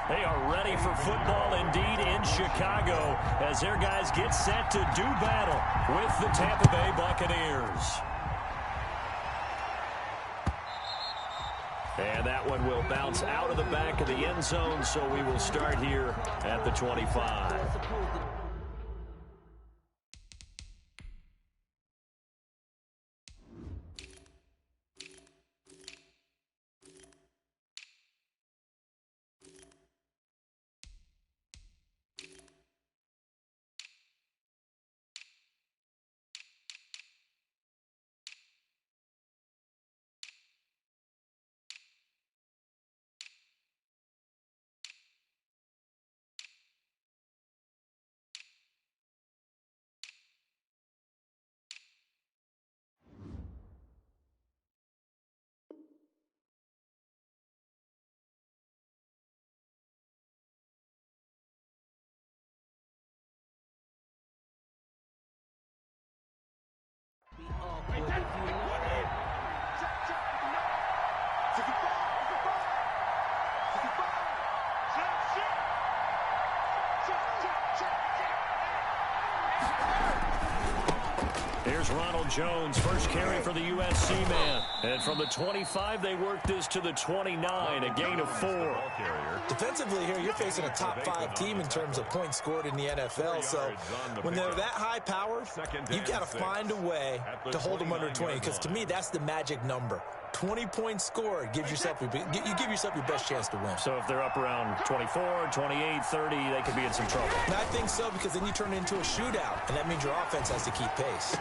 They are ready for football indeed in Chicago as their guys get set to do battle with the Tampa Bay Buccaneers. And that one will bounce out of the back of the end zone, so we will start here at the 25. Here's Ronald Jones, first carry for the USC man. And from the 25, they work this to the 29, a gain of 4. Defensively here, you're facing a top 5 team in terms of points scored in the NFL. So when they're that high powered, you've got to find a way to hold them under 20. Because to me, that's the magic number. 20 points scored gives yourself, you give yourself your best chance to win. So if they're up around 24, 28, 30, they could be in some trouble. And I think so, because then you turn it into a shootout, and that means your offense has to keep pace.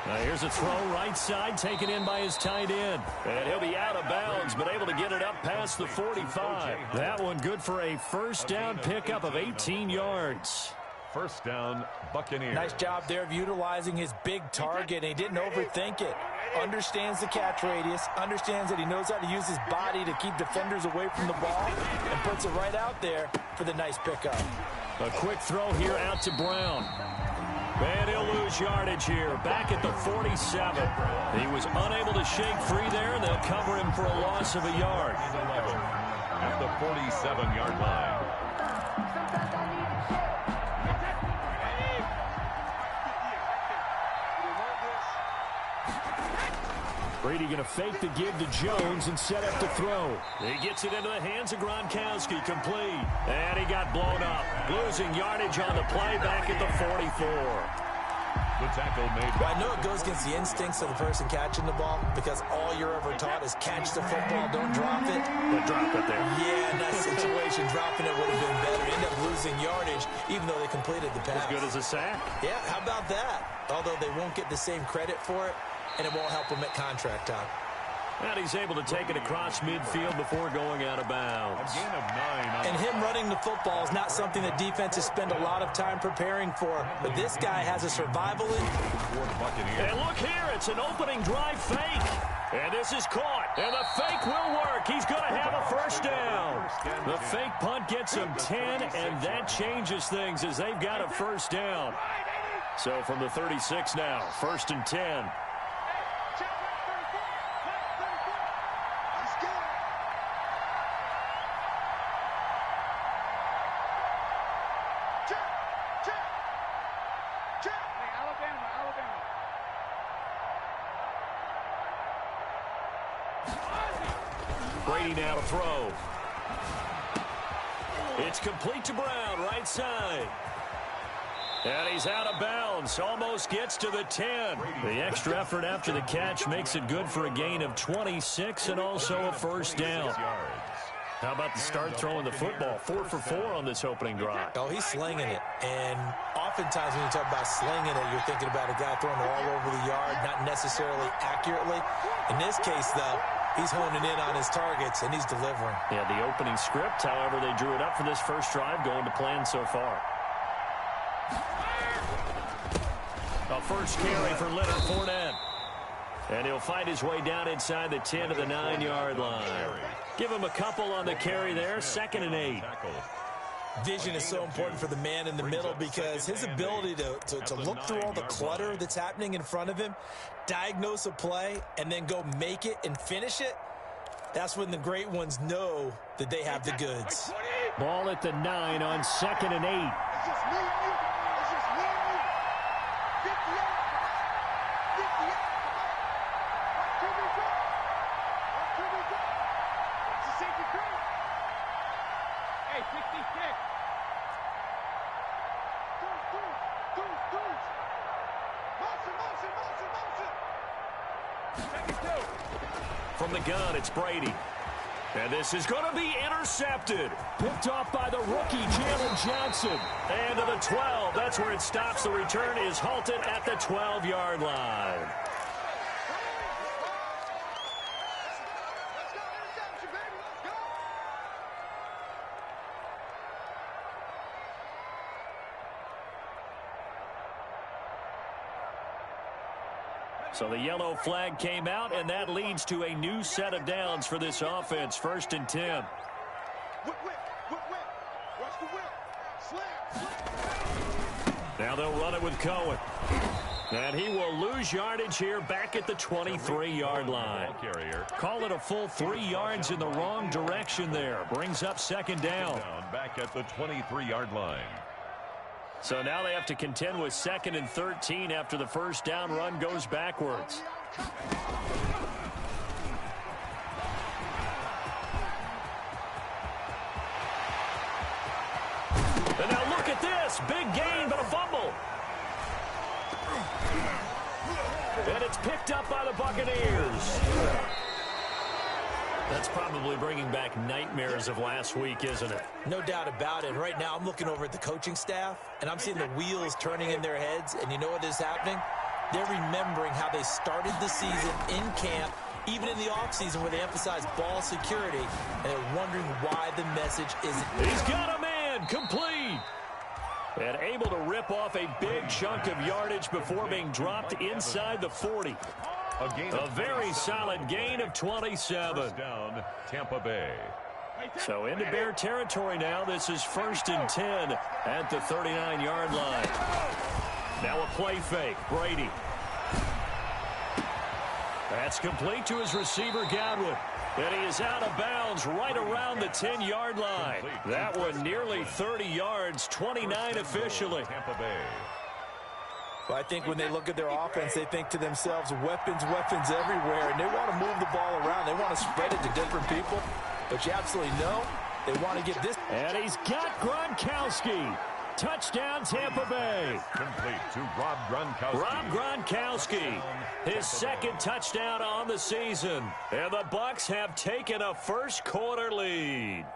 Now here's a throw right side, taken in by his tight end. And he'll be out of bounds, but able to get it up past the 45. That one good for a first down pickup of 18 yards. First down, Buccaneers. Nice job there of utilizing his big target, and he didn't overthink it. Understands the catch radius, understands that he knows how to use his body to keep defenders away from the ball, and puts it right out there for the nice pickup. A quick throw here out to Brown. And he'll lose yardage here, back at the 47. He was unable to shake free there, and they'll cover him for a loss of a yard. At the 47-yard line. Brady going to fake the give to Jones and set up to throw. He gets it into the hands of Gronkowski, complete. And he got blown up. Losing yardage on the play back at the 44. The tackle made. I know it goes against the instincts of the person catching the ball, because all you're ever taught is catch the football, don't drop it. But drop it there. Yeah, in that situation, dropping it would have been better. End up losing yardage, even though they completed the pass. As good as a sack. Yeah, how about that? Although they won't get the same credit for it, and it won't help him at contract time. And he's able to take it across midfield before going out of bounds. A gain of 9. And him running the football is not something that defenses spend a lot of time preparing for. But this guy has a survival in. And look here, it's an opening drive fake. And this is caught. And the fake will work. He's going to have a first down. The fake punt gets him 10, and that changes things as they've got a first down. So from the 36 now, first and 10. Brady now to throw. It's complete to Brown, right side. And he's out of bounds. Almost gets to the 10. The extra effort after the catch makes it good for a gain of 26 and also a first down. How about the start throwing the football? 4 for 4 on this opening drive. Oh, he's slinging it. And oftentimes when you talk about slinging it, you're thinking about a guy throwing it all over the yard, not necessarily accurately. In this case, though, he's honing in on his targets, and he's delivering. Yeah, the opening script, however, they drew it up for this first drive, going to plan so far. A first carry for Leonard Fournette. And he'll find his way down inside the 10 to the 9-yard line. Give him a couple on the carry there, 2nd and 8. Vision is so important for the man in the middle, because his ability to look through all the clutter that's happening in front of him, diagnose a play, and then go make it and finish it, that's when the great ones know that they have the goods. Ball at the 9 on 2nd and 8. It's just me and you. It's just me and you. 50 yards. 50 yards. What can we do? What can we do? It's a safety crew. Hey, 66. Deuce. Motion. Second two. From the gun, it's Brady. And this is going to be intercepted. Picked off by the rookie, Jalen Johnson. And to the 12. That's where it stops. The return is halted at the 12-yard line. Let's go. Interception, baby. Let's go. So the yellow flag came out, and that leads to a new set of downs for this offense. 1st and 10. Whip. Watch the whip. Slam. Now they'll run it with Cohen. And he will lose yardage here back at the 23-yard line. Call it a full 3 yards in the wrong direction there. Brings up 2nd down. Back at the 23-yard line. So now they have to contend with 2nd and 13 after the first down run goes backwards. And now look at this. Big gain, but a fumble. And it's picked up by the Buccaneers. That's probably bringing back nightmares of last week, isn't it? No doubt about it. Right now, I'm looking over at the coaching staff, and I'm seeing the wheels turning in their heads. And you know what is happening? They're remembering how they started the season in camp, even in the offseason where they emphasized ball security, and they're wondering why the message isn't. He's got a man, complete. And able to rip off a big chunk of yardage before being dropped inside the 40. A very solid gain of 27. First down, Tampa Bay. So into Bear territory now. This is 1st and 10 at the 39-yard line. Now a play fake. Brady. That's complete to his receiver, Godwin. And he is out of bounds right around the 10-yard line. That one nearly 30 yards, 29 officially. Tampa Bay. Well, I think when they look at their offense, they think to themselves, weapons everywhere, and they want to move the ball around. They want to spread it to different people, but you absolutely know they want to get this. And he's got Gronkowski. Touchdown, Tampa Bay. Complete to Rob Gronkowski. Rob Gronkowski, his 2nd touchdown on the season. And the Bucs have taken a first-quarter lead.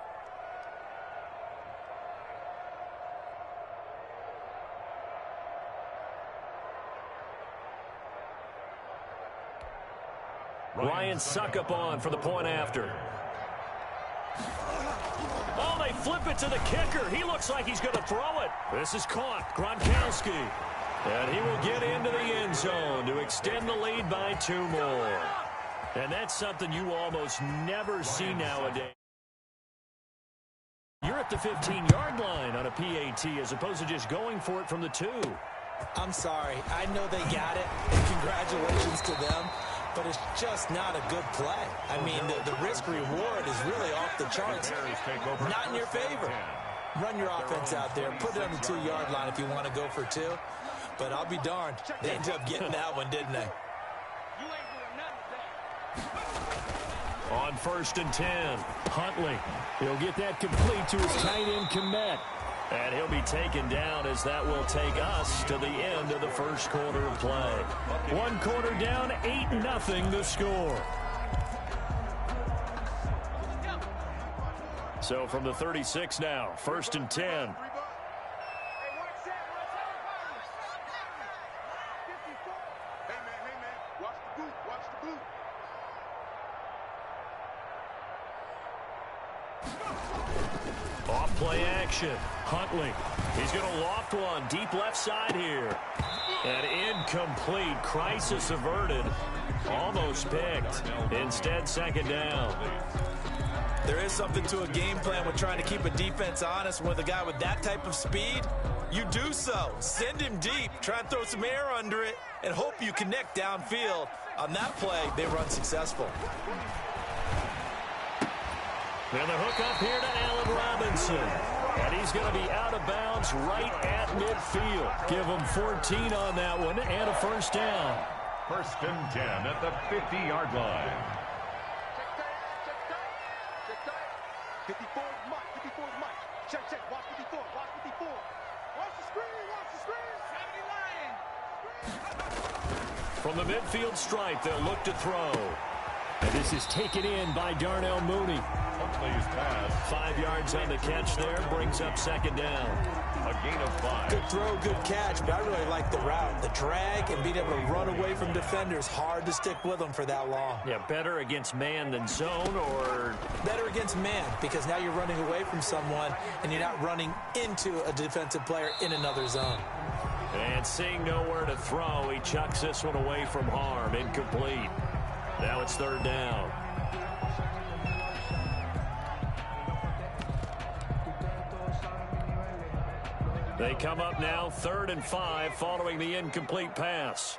Ryan Suckup on for the point after. Oh, they flip it to the kicker. He looks like he's going to throw it. This is caught. Gronkowski. And he will get into the end zone to extend the lead by 2 more. And that's something you almost never see nowadays. You're at the 15-yard line on a PAT as opposed to just going for it from the 2. I'm sorry. I know they got it, and congratulations to them. But it's just not a good play. I mean, the risk-reward is really off the charts. Not in your favor. Run your offense out there. Put it on the 2-yard line if you want to go for 2. But I'll be darned. They ended up getting that one, didn't they? On 1st and 10, Huntley. He'll get that complete to his tight end, Kmet. And he'll be taken down as that will take us to the end of the first quarter of play. 1 quarter down, 8-0 the score. So from the 36 now, 1st and 10. Off-play action. Huntley. He's going to loft one deep left side here. And incomplete. Crisis averted. Almost picked. Instead, 2nd down. There is something to a game plan with trying to keep a defense honest. With a guy with that type of speed, you do so. Send him deep. Try and throw some air under it and hope you connect downfield. On that play, they were unsuccessful. And the hook up here to Allen Robinson. And he's going to be out of bounds right at midfield. Give him 14 on that one and a first down. 1st and 10 at the 50-yard line. 54 is Mike. 54 is Mike. Check. Watch 54. Watch 54. Watch the screen. Watch the screen. 70 Lions. From the midfield stripe, they'll look to throw. And this is taken in by Darnell Mooney. Huntley's pass. 5 yards on the catch there, brings up 2nd down. A gain of 5. Good throw, good catch, but I really like the route. The drag and being able to run away from defenders, hard to stick with them for that long. Yeah, better against man than zone, or better against man, because now you're running away from someone and you're not running into a defensive player in another zone. And seeing nowhere to throw, he chucks this one away from harm. Incomplete. Now it's 3rd down. They come up now 3rd and 5 following the incomplete pass.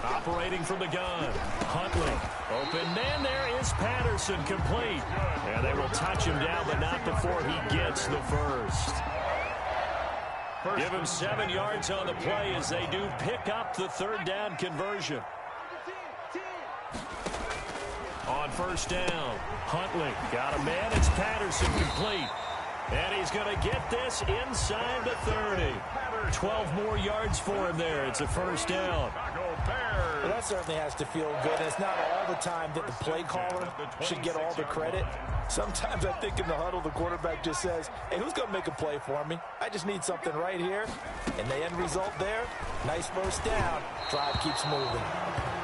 Operating from the gun. Huntley. Open man there is Patterson, complete. And they will touch him down, but not before he gets the first. Give him 7 yards on the play as they do pick up the 3rd down conversion. On 1st down, Huntley got a man. It's Patterson, complete. And he's going to get this inside the 30. 12 more yards for him there. It's a 1st down. Well, that certainly has to feel good. And it's not all the time that the play caller should get all the credit. Sometimes I think in the huddle, the quarterback just says, hey, who's going to make a play for me? I just need something right here. And the end result there, nice 1st down. Drive keeps moving.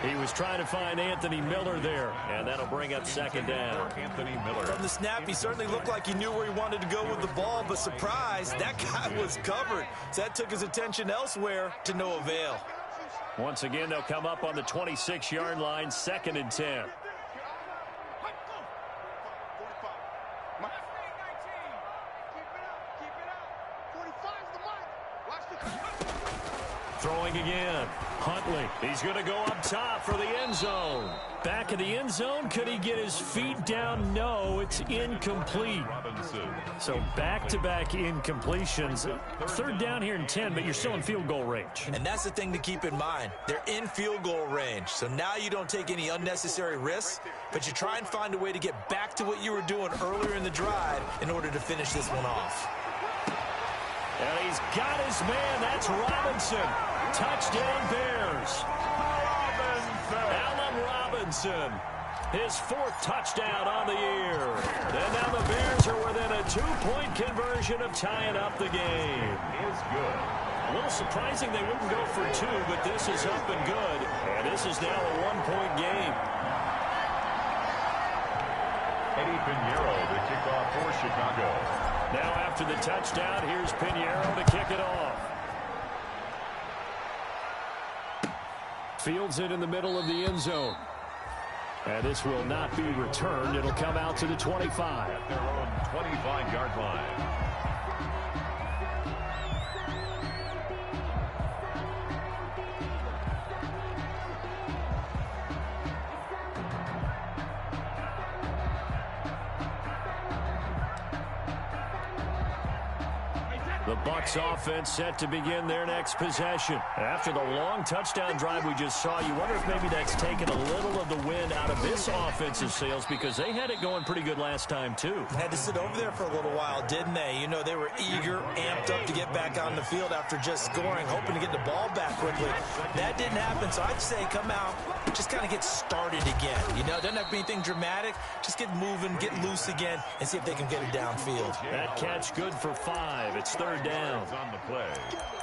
He was trying to find Anthony Miller there, and that'll bring up 2nd down. Anthony Miller. From the snap, he certainly looked like he knew where he wanted to go with the ball, but surprise, that guy was covered. So that took his attention elsewhere to no avail. Once again, they'll come up on the 26-yard line, 2nd and 10. Throwing again. Huntley. He's going to go up top for the end zone. Back of the end zone. Could he get his feet down? No, it's incomplete. So back-to-back incompletions. 3rd down here in 10, but you're still in field goal range. And that's the thing to keep in mind. They're in field goal range. So now you don't take any unnecessary risks, but you try and find a way to get back to what you were doing earlier in the drive in order to finish this one off. And he's got his man. That's Robinson. Touchdown Bears. Allen Robinson. His 4th touchdown on the year. And now the Bears are within a 2-point conversion of tying up the game. Is good. A little surprising they wouldn't go for 2, but this is up and good. And this is now a 1-point game. Eddie Pinheiro to kick off for Chicago. Now after the touchdown, here's Pinheiro to kick it off. Fields it in the middle of the end zone. And this will not be returned. It'll come out to the 25. At their own 25-yard line. The Bucs offense set to begin their next possession. After the long touchdown drive we just saw, you wonder if maybe that's taken a little of the wind out of this offensive sails, because they had it going pretty good last time too. Had to sit over there for a little while, didn't they? You know, they were eager, amped up to get back on the field after just scoring, hoping to get the ball back quickly. That didn't happen, so I'd say come out, just kind of get started again. You know, doesn't have to be anything dramatic. Just get moving, get loose again, and see if they can get it downfield. That catch good for 5. It's 3rd down. On the play.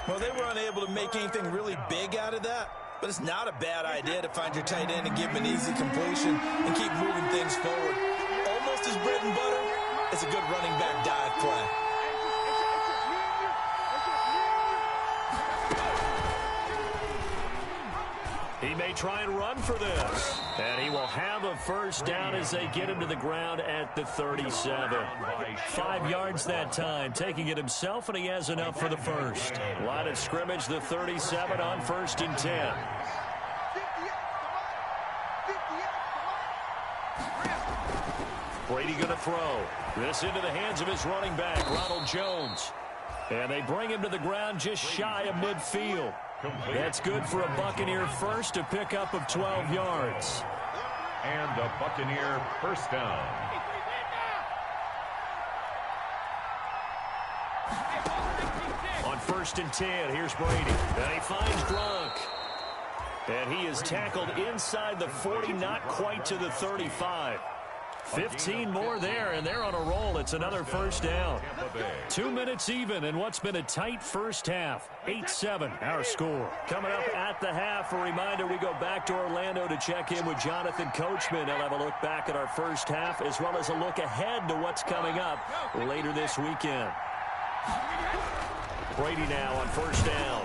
Well, they were unable to make anything really big out of that, but it's not a bad idea to find your tight end and give him an easy completion and keep moving things forward. Almost his bread and butter. It's a good running back dive play. He may try and run for this. And he will have a first down as they get him to the ground at the 37. 5 yards that time, taking it himself, and he has enough for the first. Line of scrimmage, the 37 on 1st and 10. Brady going to throw. This into the hands of his running back, Ronald Jones. And they bring him to the ground just shy of midfield. That's good for a Buccaneer first, a pickup of 12 yards. And a Buccaneer first down. On 1st and 10, here's Brady. And he finds Gronk. And he is tackled inside the 40, not quite to the 35. 15 more there, and they're on a roll. It's another first down. 2 minutes even in what's been a tight first half. 8-7, our score. Coming up at the half, a reminder, we go back to Orlando to check in with Jonathan Coachman. He'll have a look back at our first half, as well as a look ahead to what's coming up later this weekend. Brady now on first down.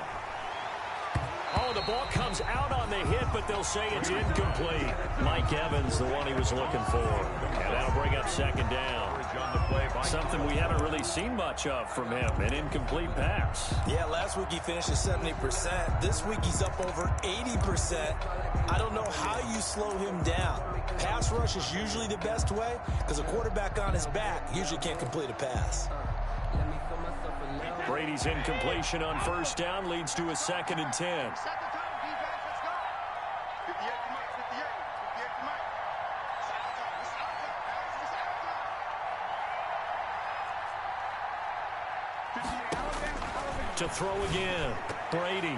Oh, the ball comes out on the hit, but they'll say it's incomplete. Mike Evans, the one he was looking for. And that'll bring up second down. Something we haven't really seen much of from him, an incomplete pass. Yeah, last week he finished at 70%. This week he's up over 80%. I don't know how you slow him down. Pass rush is usually the best way because a quarterback on his back usually can't complete a pass. Brady's incompletion on first down leads to a 2nd and 10. Set the time, defense. Let's go. 58 to Mike. 58 to Mike. It's out of time. It's out of time, guys. It's out of time. To throw again, Brady.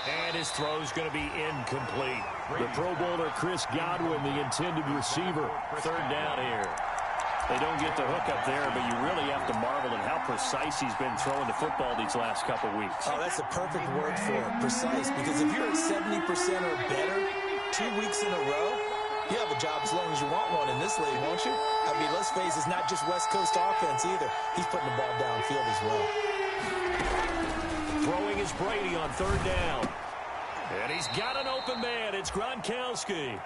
And his throw's going to be incomplete. The Pro Bowler Chris Godwin, the intended receiver. 3rd down here. They don't get the hook up there, but you really have to marvel at how precise he's been throwing the football these last couple weeks. Oh, that's a perfect word for it, precise, because if you're at 70% or better 2 weeks in a row, you have a job as long as you want one in this league, won't you? I mean, let's face it, it's not just West Coast offense either. He's putting the ball downfield as well. Throwing is Brady on 3rd down. And he's got an open man. It's Gronkowski.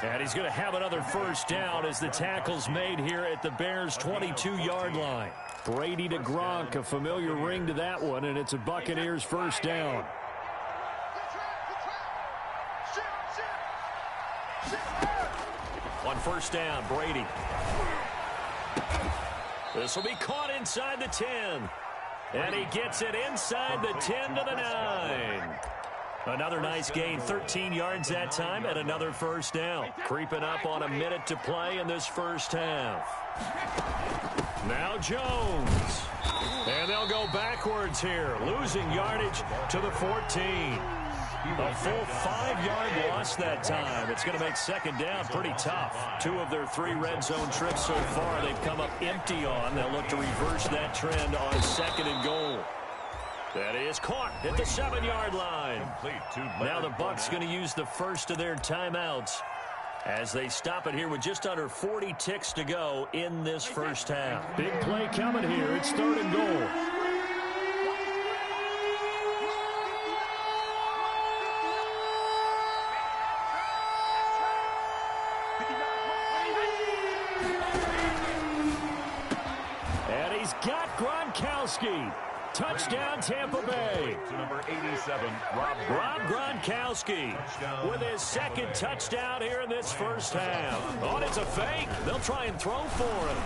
And he's going to have another first down as the tackle's made here at the Bears' 22-yard line. Brady to Gronk, a familiar ring to that one, and it's a Buccaneers first down. On first down, Brady. This will be caught inside the 10. And he gets it inside the 10 to the 9. Another nice gain, 13 yards that time, and another first down. Creeping up on a minute to play in this first half. Now Jones. And they'll go backwards here, losing yardage to the 14. A full 5-yard loss that time. It's going to make 2nd down pretty tough. 2 of their 3 red zone trips so far they've come up empty on. They'll look to reverse that trend on 2nd and goal. That is caught at the 7-yard line. Now the Bucs going to use the first of their timeouts as they stop it here with just under 40 ticks to go in this first half. Big play coming here. It's 3rd and goal. And he's got Gronkowski. Touchdown, Tampa Bay. Number 87, Rob Gronkowski with his 2nd touchdown here in this first half. Oh, it's a fake. They'll try and throw for him.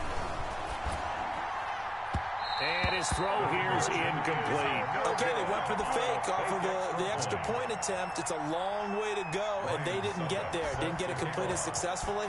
And his throw here is incomplete. Okay, they went for the fake off of the extra point attempt. It's a long way to go, and they didn't get there. Didn't get it completed successfully.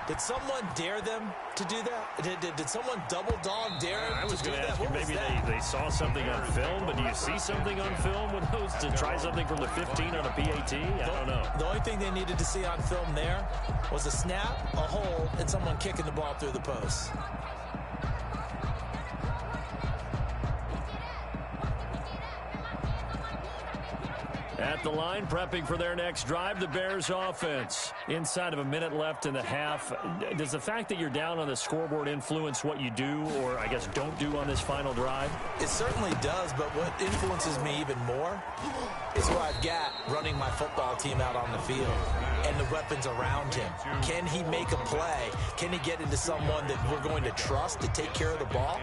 Did someone dare them to do that? Did someone double dog dare them to do that? I was going to ask you, maybe they saw something on film, but do you see something on film with those to try something from the 15 on a PAT? I don't know. The only thing they needed to see on film there was a snap, a hold, and someone kicking the ball through the post. At the line, prepping for their next drive, the Bears offense. Inside of a minute left in the half, does the fact that you're down on the scoreboard influence what you do, or I guess don't do on this final drive? It certainly does, but what influences me even more is what I've got running my football team out on the field and the weapons around him. Can he make a play? Can he get into someone that we're going to trust to take care of the ball?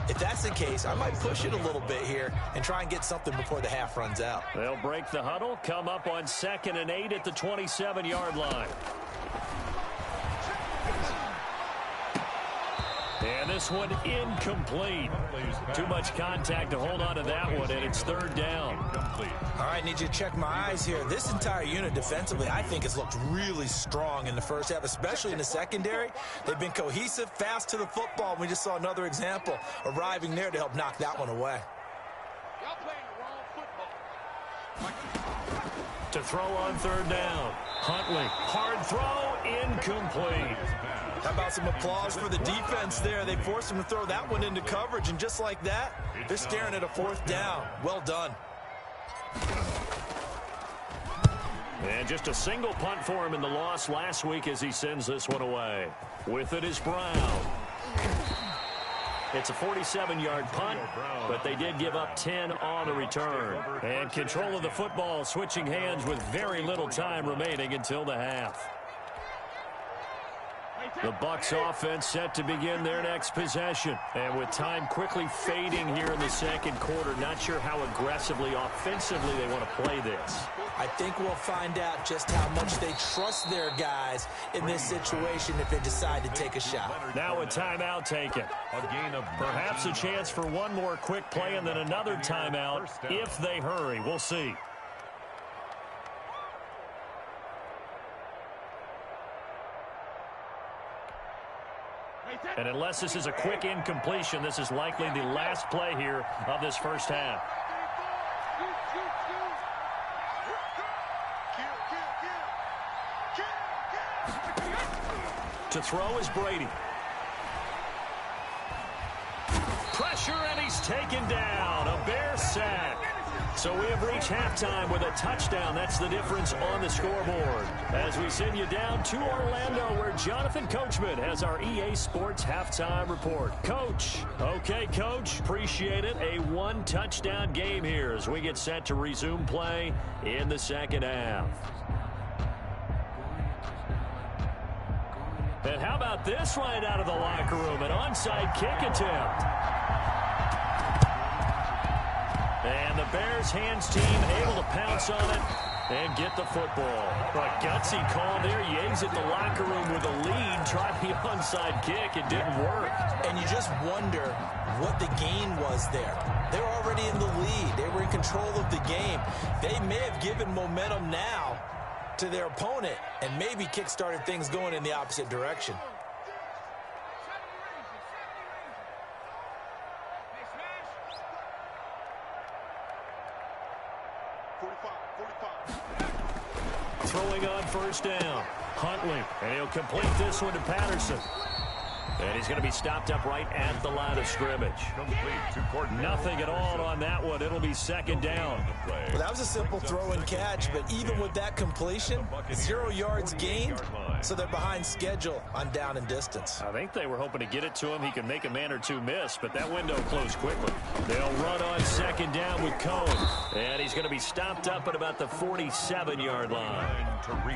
If that's the case, I might push it a little bit here and try and get something before the half runs out. They'll break the huddle, come up on 2nd and 8 at the 27-yard line. And this one incomplete. Too much contact to hold on to that one, and it's third down. All right, need you to check my eyes here. This entire unit defensively, I think, has looked really strong in the first half, especially in the secondary. They've been cohesive, fast to the football. We just saw another example arriving there to help knock that one away. Y'all playing the wrong football. To throw on third down. Huntley, hard throw, incomplete. How about some applause for the defense there? They forced him to throw that one into coverage, and just like that, they're staring at a fourth down. Well done. And just a single punt for him in the loss last week as he sends this one away. With it is Brown. It's a 47-yard punt, but they did give up 10 on the return. And control of the football switching hands with very little time remaining until the half. The Bucs offense set to begin their next possession. And with time quickly fading here in the second quarter, not sure how aggressively, offensively they want to play this. I think we'll find out just how much they trust their guys in this situation if they decide to take a shot. Now a timeout taken. Perhaps a chance for one more quick play and then another timeout if they hurry. We'll see. And unless this is a quick incompletion, this is likely the last play here of this first half. To throw is Brady. Pressure, and he's taken down. A Bear sack. So we have reached halftime with a touchdown. That's the difference on the scoreboard. As we send you down to Orlando, where Jonathan Coachman has our EA Sports halftime report. Coach. Okay, Coach. Appreciate it. A one-touchdown game here as we get set to resume play in the second half. And how about this right out of the locker room? An onside kick attempt. And the Bears hands team able to pounce on it and get the football. A gutsy call there. Yates at the locker room with a lead. Tried the onside kick. It didn't work. And you just wonder what the gain was there. They're already in the lead. They were in control of the game. They may have given momentum now to their opponent and maybe kick-started things going in the opposite direction. Throwing on first down. Huntley, and he'll complete this one to Patterson. And he's going to be stopped up right at the line of scrimmage. Nothing at all on that one. It'll be second down. Well, that was a simple throw and catch, but even with that completion, 0 yards gained, so they're behind schedule on down and distance. I think they were hoping to get it to him. He could make a man or two miss, but that window closed quickly. They'll run on second down with Cohen. And he's going to be stopped up at about the 47-yard line.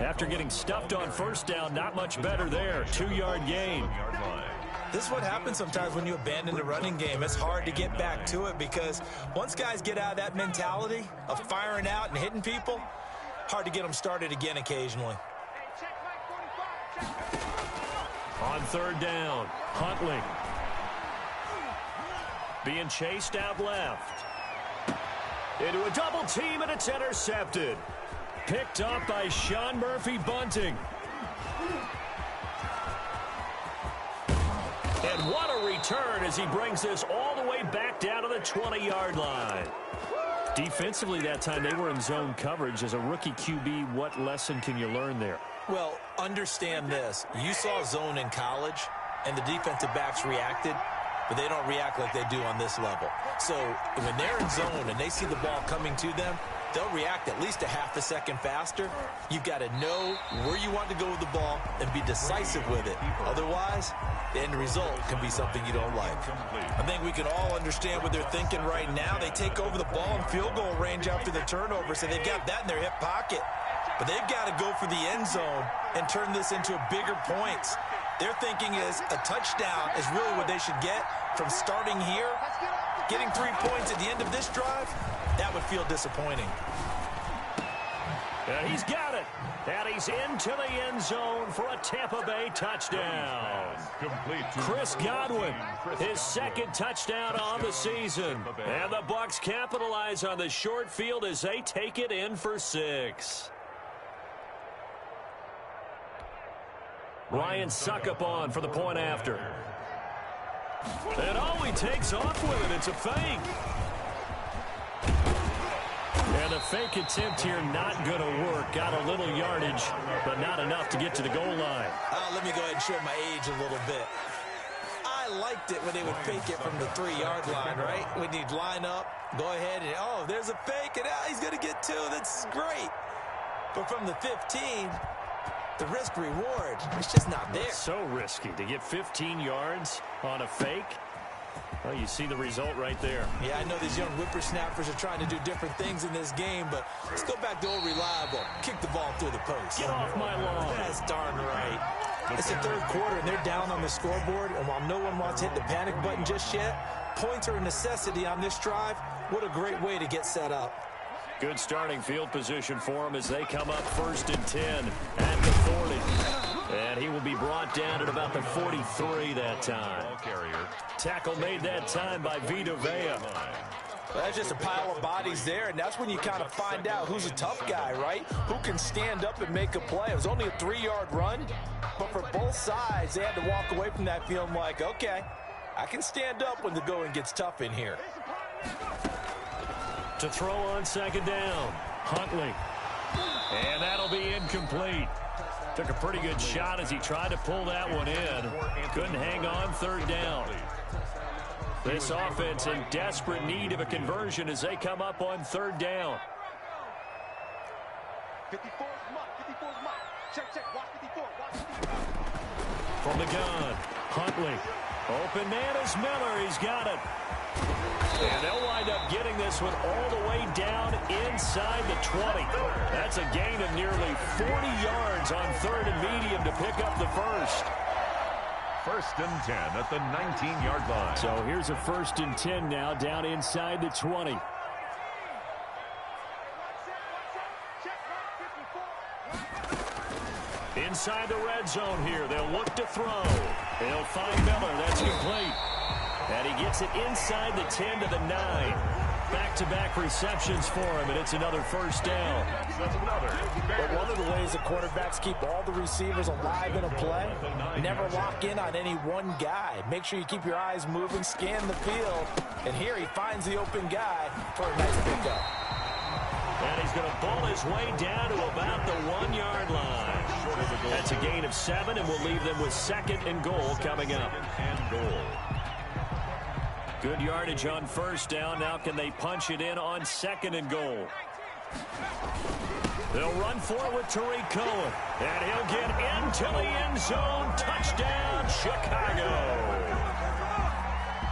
After getting stuffed on first down, not much better there. 2-yard gain. This is what happens sometimes when you abandon the running game. It's hard to get back to it because once guys get out of that mentality of firing out and hitting people, hard to get them started again occasionally. On third down, Huntley. Being chased out left. Into a double team, and it's intercepted. Picked up by Sean Murphy-Bunting. And what a return as he brings this all the way back down to the 20-yard line. Defensively that time, they were in zone coverage. As a rookie QB, what lesson can you learn there? Well, understand this. You saw zone in college, and the defensive backs reacted, but they don't react like they do on this level. So when they're in zone and they see the ball coming to them, they'll react at least a half a second faster. You've got to know where you want to go with the ball and be decisive with it. Otherwise, the end result can be something you don't like. I think we can all understand what they're thinking right now. They take over the ball in field goal range after the turnover, so they've got that in their hip pocket. But they've got to go for the end zone and turn this into bigger points. Their thinking is a touchdown is really what they should get from starting here. Getting 3 points at the end of this drive, that would feel disappointing. And he's got it. And he's into the end zone for a Tampa Bay touchdown. Chris Godwin, his second touchdown on the season. And the Bucs capitalize on the short field as they take it in for 6. Ryan Suckup on for the point after. And he takes off with it. It's a fake. And the fake attempt here not going to work. Got a little yardage, but not enough to get to the goal line. Let me go ahead and show my age a little bit. I liked it when they would fake it from the 3-yard line, right? When you'd line up, go ahead and, there's a fake, and he's going to get 2. That's great. But from the 15, the risk-reward, it's just not there. It's so risky to get 15 yards on a fake. Well, you see the result right there. Yeah, I know these young whippersnappers are trying to do different things in this game, but let's go back to old reliable. Kick the ball through the post. Get off my lawn. That's darn right. It's the third quarter, and they're down on the scoreboard, and while no one wants to hit the panic button just yet, points are a necessity on this drive. What a great way to get set up. Good starting field position for them as they come up 1st and 10 at the 40. And he will be brought down at about the 43 that time. Tackle made that time by Vita Vea. Well, that's just a pile of bodies there, and that's when you kind of find out who's a tough guy, right? Who can stand up and make a play. It was only a 3-yard run, but for both sides, they had to walk away from that feeling like, okay, I can stand up when the going gets tough in here. To throw on 2nd down, Huntley. And that'll be incomplete. Took a pretty good shot as he tried to pull that one in. Couldn't hang on 3rd down. This offense in desperate need of a conversion as they come up on 3rd down. 54's mark. 54's mark. Check. Watch 54. Watch 54. From the gun, Huntley. Open man is Miller. He's got it. And they'll wind up getting this one all the way down inside the 20. That's a gain of nearly 40 yards on 3rd and medium to pick up the first. 1st and 10 at the 19-yard line. So here's a 1st and 10 now down inside the 20. Inside the red zone here. They'll look to throw. They'll find Miller. That's complete. And he gets it inside the 10 to the 9. Back-to-back receptions for him, and it's another 1st down. But one of the ways the quarterbacks keep all the receivers alive in a play, never lock in on any one guy. Make sure you keep your eyes moving, scan the field, and here he finds the open guy for a nice pickup. And he's going to ball his way down to about the 1-yard line. That's a gain of 7, and we'll leave them with 2nd and goal coming up. Good yardage on 1st down. Now can they punch it in on 2nd and goal? They'll run for it with Tariq Cohen. And he'll get into the end zone. Touchdown, Chicago.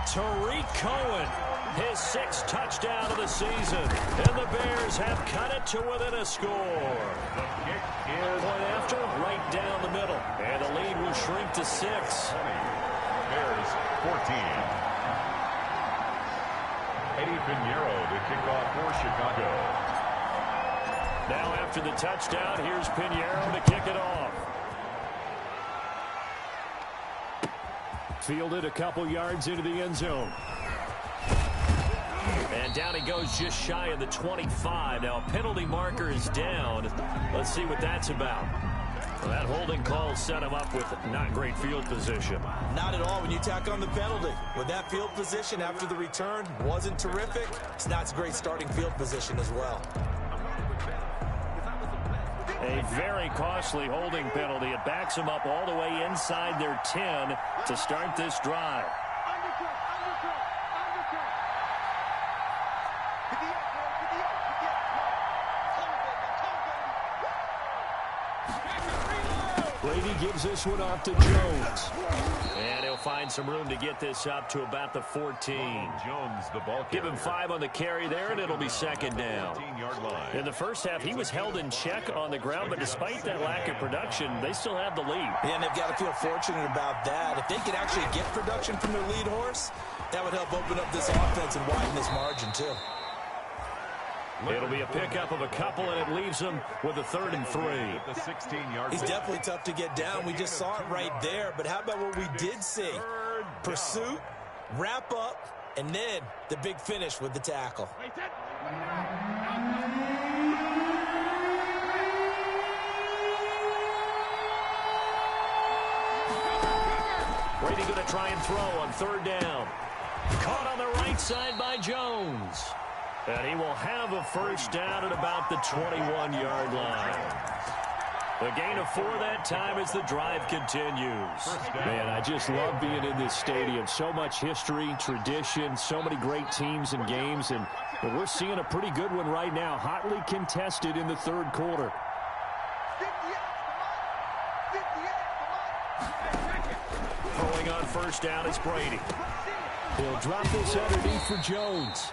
Tariq Cohen, his 6th touchdown of the season. And the Bears have cut it to within a score. Point after, right down the middle. And the lead will shrink to 6. Bears 14. Eddie Pinheiro to kick off for Chicago. Now after the touchdown, here's Pinheiro to kick it off. Fielded a couple yards into the end zone. And down he goes just shy of the 25. Now a penalty marker is down. Let's see what that's about. Well, that holding call set him up with not great field position. Not at all when you tack on the penalty. With that field position after the return wasn't terrific. It's not a great starting field position as well. A very costly holding penalty. It backs them up all the way inside their 10 to start this drive. Brady gives this one off to Jones. And he'll find some room to get this up to about the 14. Jones, the ball Give him 5 on the carry there, and it'll be 2nd down. In the first half, he was held in check on the ground, but despite that lack of production, they still have the lead. Yeah, and they've got to feel fortunate about that. If they could actually get production from their lead horse, that would help open up this offense and widen this margin, too. It'll be a pickup of a couple, and it leaves them with a 3rd and 3. He's definitely tough to get down. We just saw it right there. But how about what we did see? Pursuit, wrap up, and then the big finish with the tackle. Brady going to try and throw on 3rd down. Caught on the right side by Jones. And he will have a 1st down at about the 21-yard line. The gain of 4 that time as the drive continues. Man, I just love being in this stadium. So much history, tradition, so many great teams and games. And we're seeing a pretty good one right now, hotly contested in the 3rd quarter. Throwing on 1st down is Brady. He'll drop this underneath for Jones.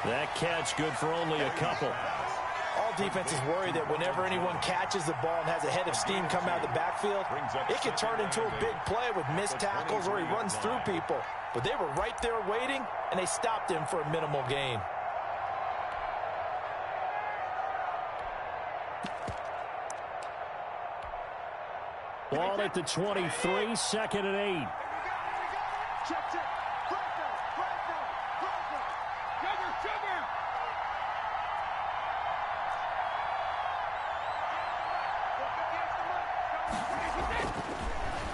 That catch good for only a couple. All defenses worry that whenever anyone catches the ball and has a head of steam come out of the backfield, it can turn into a big play with missed tackles or he runs through people. But they were right there waiting, and they stopped him for a minimal gain. Ball at the 23, 2nd and 8.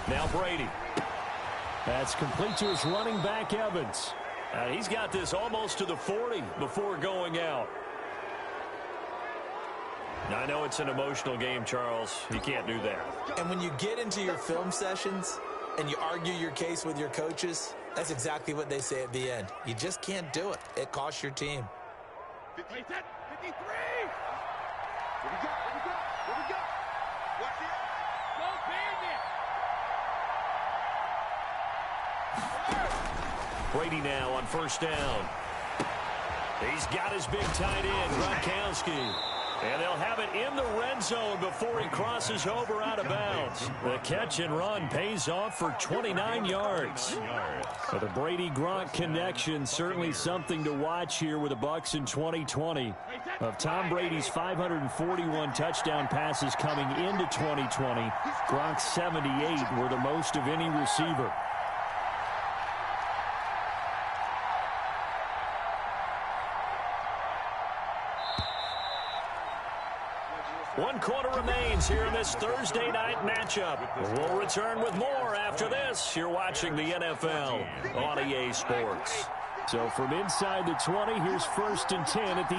Now Brady. That's complete to his running back, Evans. He's got this almost to the 40 before going out. I know it's an emotional game, Charles. You can't do that. And when you get into your film sessions and you argue your case with your coaches, that's exactly what they say at the end. You just can't do it. It costs your team. 53! Here we go, here we go, here we go. Watch it. Go, Bandit! Brady now on 1st down. He's got his big tight end, Gronkowski. And they'll have it in the red zone before he crosses over out of bounds. The catch and run pays off for 29 yards. But the Brady-Gronk connection, certainly something to watch here with the Bucs in 2020. Of Tom Brady's 541 touchdown passes coming into 2020, Gronk's 78 were the most of any receiver. One quarter remains here in this Thursday night matchup. We'll return with more after this. You're watching the NFL on EA Sports. So from inside the 20, here's 1st and 10 at the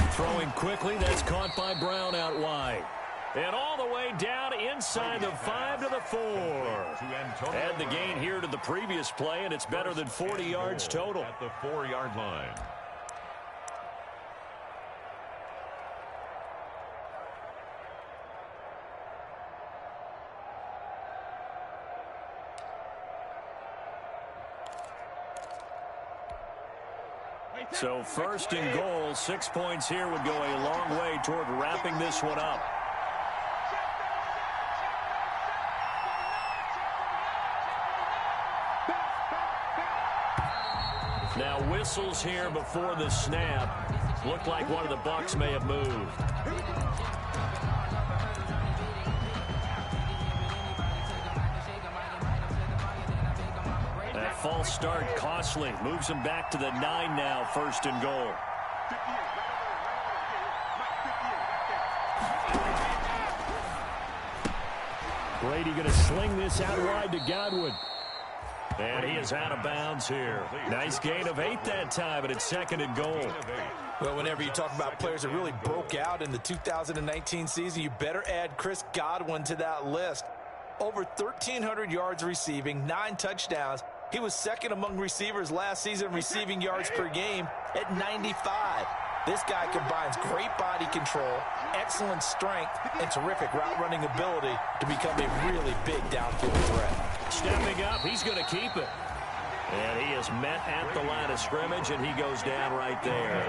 18. Throwing quickly, that's caught by Brown out wide. And all the way down inside the 5 to the 4. Add the gain here to the previous play, and it's better than 40 yards total. At the 4-yard line. So 1st and goal, 6 points here would go a long way toward wrapping this one up. Now whistles here before the snap. Looked like one of the Bucs may have moved. That false start costly. Moves him back to the 9 now, 1st and goal. Brady going to sling this out wide to Godwin. And he is out of bounds here. Nice gain of 8 that time, and it's 2nd and goal. Well, whenever you talk about players that really broke out in the 2019 season, you better add Chris Godwin to that list. Over 1,300 yards receiving, 9 touchdowns. He was 2nd among receivers last season receiving yards per game at 95. This guy combines great body control, excellent strength, and terrific route running ability to become a really big downfield threat. Stepping up, he's going to keep it. And he is met at the line of scrimmage, and he goes down right there.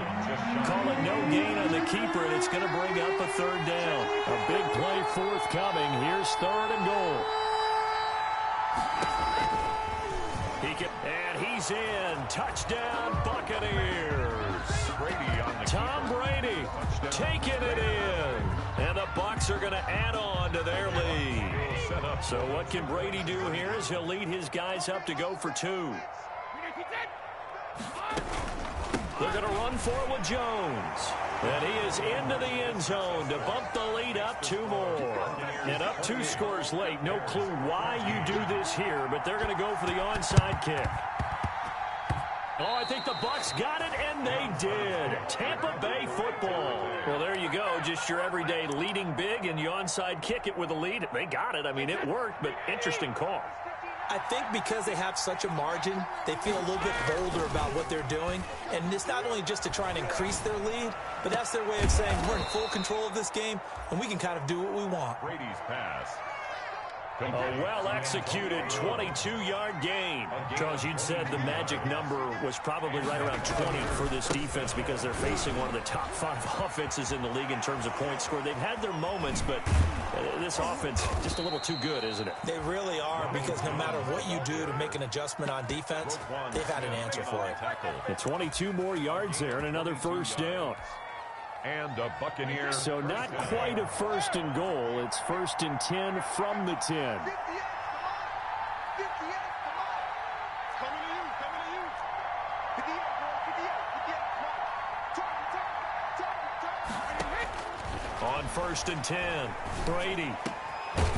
Call it no gain on the keeper, and it's going to bring up a 3rd down. A big play forthcoming. Here's 3rd and goal. take it, and he's in. Touchdown, Buccaneers. Tom Brady taking it in, and the Bucs are going to add on to their lead. So what can Brady do here is he'll lead his guys up to go for 2. They're going to run for it with Jones. And he is into the end zone to bump the lead up 2 more. And up 2 scores late. No clue why you do this here, but they're going to go for the onside kick. Oh, I think the Bucs got it, and they did. Tampa Bay football. Well, there you go. Just your everyday leading big, and you onside kick it with a lead. They got it. I mean, it worked, but interesting call. I think because they have such a margin, they feel a little bit bolder about what they're doing. And it's not only just to try and increase their lead, but that's their way of saying we're in full control of this game, and we can kind of do what we want. Brady's pass. A well-executed 22-yard gain. Charles, you'd said the magic number was probably right around 20 for this defense because they're facing one of the top 5 offenses in the league in terms of points scored. They've had their moments, but this offense just a little too good, isn't it? They really are, because no matter what you do to make an adjustment on defense, they've had an answer for it. And 22 more yards there and another first down. And a Buccaneer. So not quite a 1st and goal. It's 1st and 10 from the 10. 58, come on. 58, come on. Coming to you, coming to you. 58, boy, 58. On 1st and 10, Brady.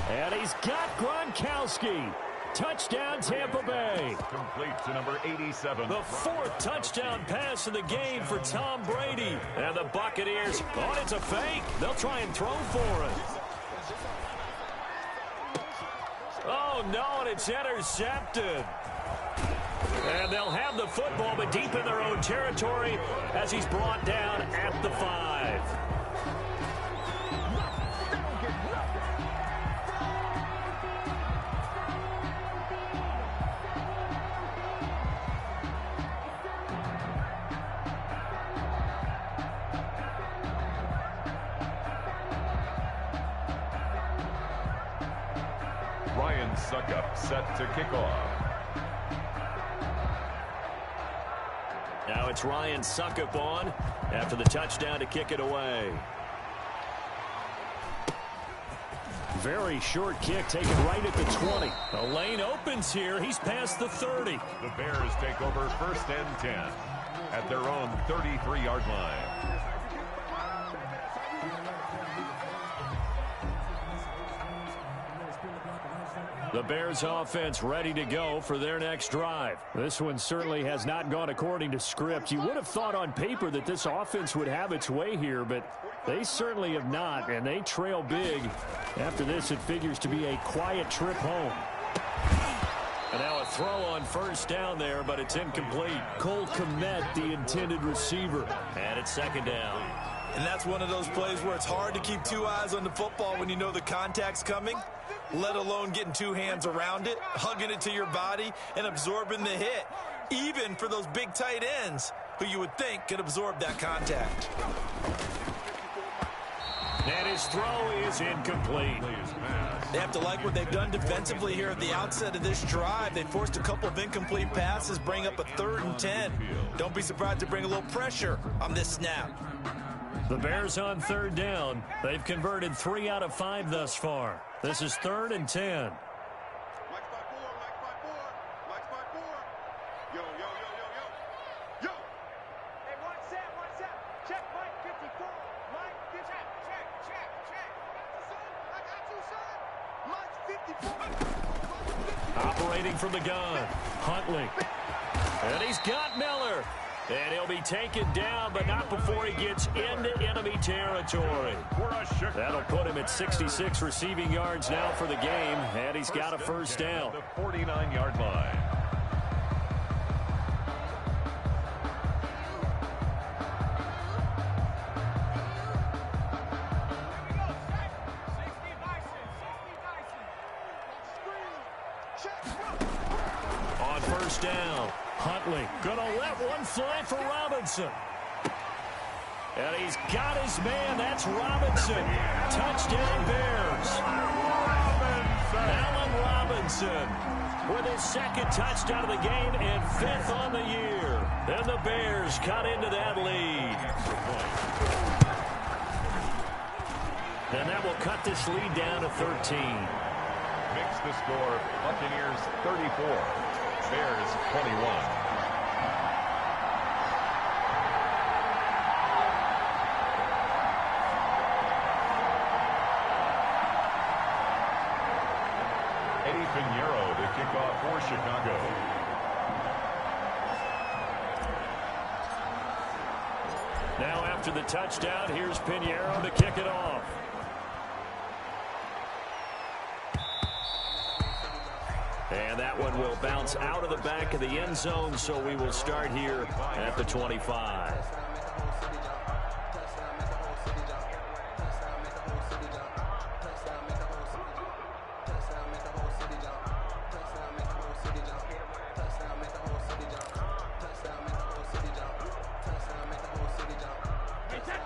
And he's got Gronkowski. Touchdown, Tampa Bay. Complete to number 87. The 4th touchdown pass of the game for Tom Brady. And the Buccaneers, oh, it's a fake. They'll try and throw for it. Oh, no, and it's intercepted. And they'll have the football, but deep in their own territory as he's brought down at the 5. Ryan Suckup set to kick off. Now it's Ryan Suckup on after the touchdown to kick it away. Very short kick taken right at the 20. The lane opens here. He's past the 30. The Bears take over 1st and 10 at their own 33-yard line. The Bears offense ready to go for their next drive. This one certainly has not gone according to script. You would have thought on paper that this offense would have its way here, but they certainly have not, and they trail big. After this, it figures to be a quiet trip home. And now a throw on 1st down there, but it's incomplete. Cole Kmet, the intended receiver. And it's 2nd down. And that's one of those plays where it's hard to keep 2 eyes on the football when you know the contact's coming, let alone getting 2 hands around it, hugging it to your body, and absorbing the hit, even for those big tight ends who you would think could absorb that contact. And his throw is incomplete. They have to like what they've done defensively here at the outset of this drive. They forced a couple of incomplete passes, bring up a 3rd and 10. Don't be surprised to bring a little pressure on this snap. The Bears on 3rd down. They've converted 3 out of 5 thus far. This is 3rd and 10. Yo. Yo. Hey, what's that? Check Mike 54. Mike 54. Check. I got you, son. Mike 54. Operating from the gun. Huntley. And he's got Miller. And he'll be taken down, but not before he gets into enemy territory. That'll put him at 66 receiving yards now for the game, and he's got a 1st down. The 49-yard line. On 1st down, Huntley gonna let one fly for Robinson. And he's got his man. That's Robinson. Touchdown Bears. Allen Robinson Robinson with his second touchdown of the game and 5th on the year. And the Bears cut into that lead. And that will cut this lead down to 13. Makes the score Buccaneers 34, Bears 21. Pinheiro to kick off for Chicago. Now after the touchdown, here's Pinheiro to kick it off. And that one will bounce out of the back of the end zone, so we will start here at the 25.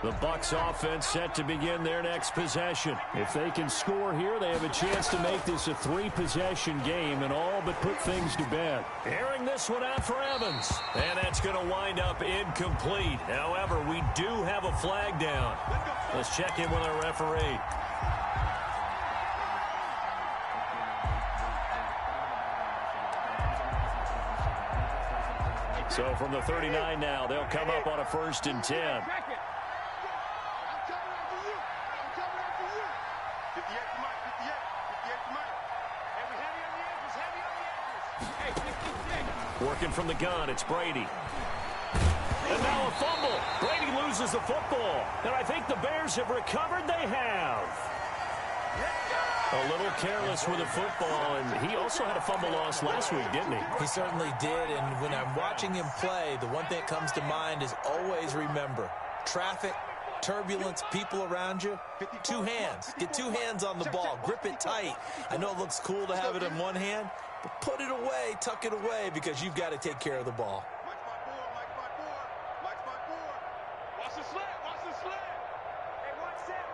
The Bucs offense set to begin their next possession. If they can score here, they have a chance to make this a 3-possession game and all but put things to bed. Airing this one out for Evans. And that's going to wind up incomplete. However, we do have a flag down. Let's check in with our referee. So from the 39 now, they'll come up on a 1st and 10. Working from the gun, it's Brady. And now a fumble. Brady loses the football. And I think the Bears have recovered. They have. A little careless with the football, and he also had a fumble loss last week, didn't he? He certainly did, and when I'm watching him play, the one thing that comes to mind is always remember, traffic, turbulence, people around you, 2 hands. Get 2 hands on the ball. Grip it tight. I know it looks cool to have it in one hand, but put it away, tuck it away, because you've got to take care of the ball. Watch the slant. Hey, watch that.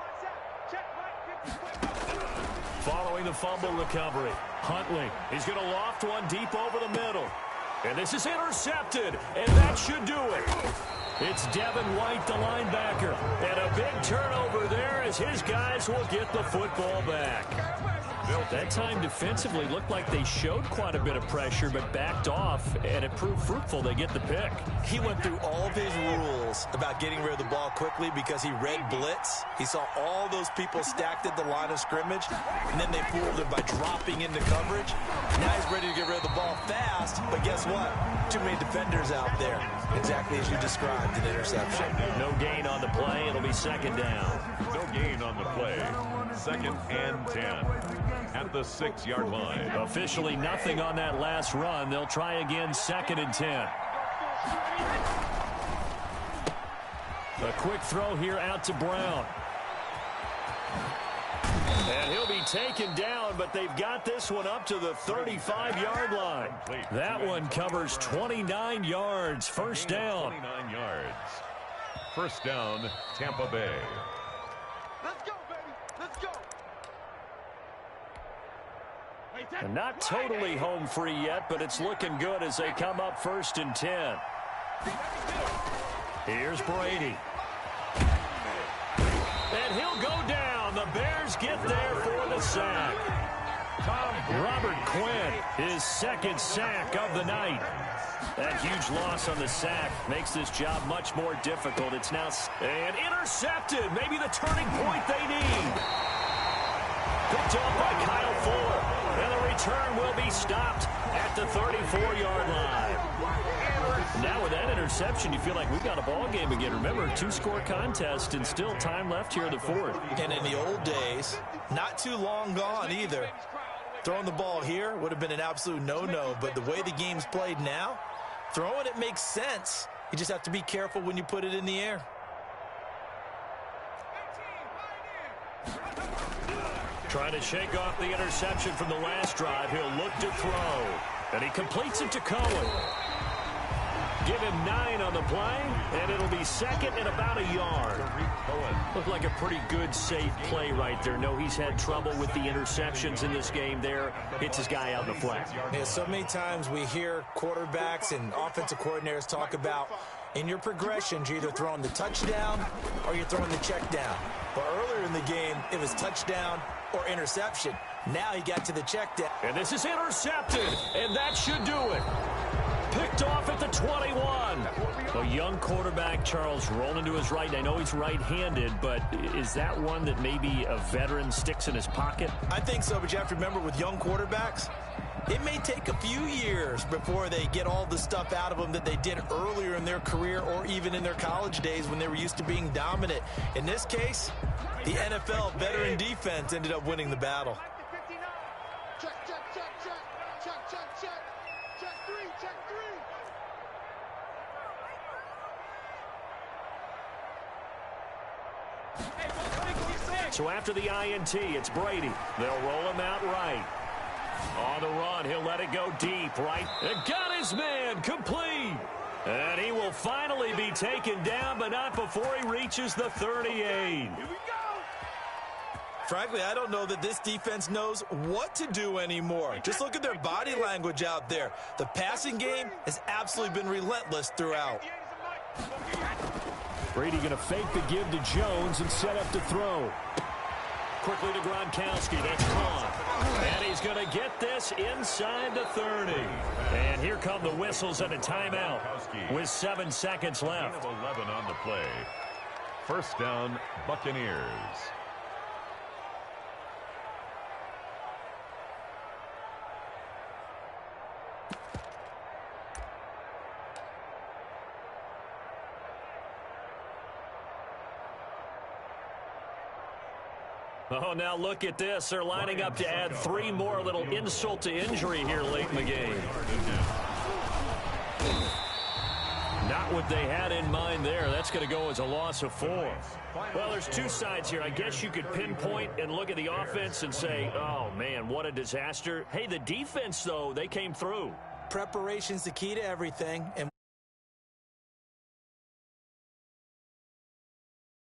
Check, Mike. Following the fumble recovery, Huntley. He's going to loft one deep over the middle. And this is intercepted, and that should do it. It's Devin White, the linebacker. And a big turnover there as his guys will get the football back. That time defensively looked like they showed quite a bit of pressure but backed off, and it proved fruitful. They get the pick. He went through all of his rules about getting rid of the ball quickly because he read blitz. He saw all those people stacked at the line of scrimmage, and then they fooled him by dropping into coverage. Now he's ready to get rid of the ball fast, but guess what? Too many defenders out there. Exactly as you described, an interception. No gain on the play. It'll be 2nd down. No gain on the play. 2nd and 10 at the 6-yard line. Officially nothing on that last run. They'll try again 2nd and 10. A quick throw here out to Brown. And he'll be taken down, but they've got this one up to the 35-yard line. That one covers 29 yards. 1st down. 29 yards. 1st down, Tampa Bay. Let's go, baby. Let's go. And not totally home free yet, but it's looking good as they come up 1st and 10. Here's Brady. And he'll go down. The Bears get there for the sack. Robert Quinn, his 2nd sack of the night. That huge loss on the sack makes this job much more difficult. It's now and intercepted. Maybe the turning point they need. Picked up by Kyle Fuller. And the return will be stopped at the 34-yard line. Now with that interception, you feel like we've got a ball game again. Remember, 2-score contest and still time left here in the 4th. And in the old days, not too long gone either, throwing the ball here would have been an absolute no-no. But the way the game's played now, throwing it makes sense. You just have to be careful when you put it in the air. Trying to shake off the interception from the last drive. He'll look to throw. And he completes it to Cohen. Give him 9 on the play, and it'll be second and about a yard. Looked like a pretty good, safe play right there. No, he's had trouble with the interceptions in this game there. Hits his guy out in the flat. Yeah, so many times we hear quarterbacks and offensive coordinators talk about in your progressions, you're either throwing the touchdown or you're throwing the check down. But earlier in the game, it was touchdown or interception. Now he got to the check down. And this is intercepted, and that should do it. Picked off at the 21. A young quarterback, Charles, rolling to his right. I know he's right-handed, but is that one that maybe a veteran sticks in his pocket? I think so, but you have to remember with young quarterbacks, it may take a few years before they get all the stuff out of them that they did earlier in their career or even in their college days when they were used to being dominant. In this case, the NFL veteran defense ended up winning the battle. Check, check, check, check, check, check, check, check 3, check 3. So after the INT, it's Brady. They'll roll him out right. On the run, he'll let it go deep, right? And got his man, complete. And he will finally be taken down, but not before he reaches the 38. Here we go. Frankly, I don't know that this defense knows what to do anymore. Just look at their body language out there. The passing game has absolutely been relentless throughout. Brady going to fake the give to Jones and set up to throw. Quickly to Gronkowski. That's caught. And he's going to get this inside the 30. And here come the whistles and a timeout with 7 seconds left. 11 on the play. First down, Buccaneers. Oh, now look at this. They're lining up to add 3 more, a little insult to injury here late in the game. Not what they had in mind there. That's going to go as a loss of 4. Well, there's 2 sides here. I guess you could pinpoint and look at the offense and say, oh, man, what a disaster. Hey, the defense, though, they came through. Preparation's the key to everything, and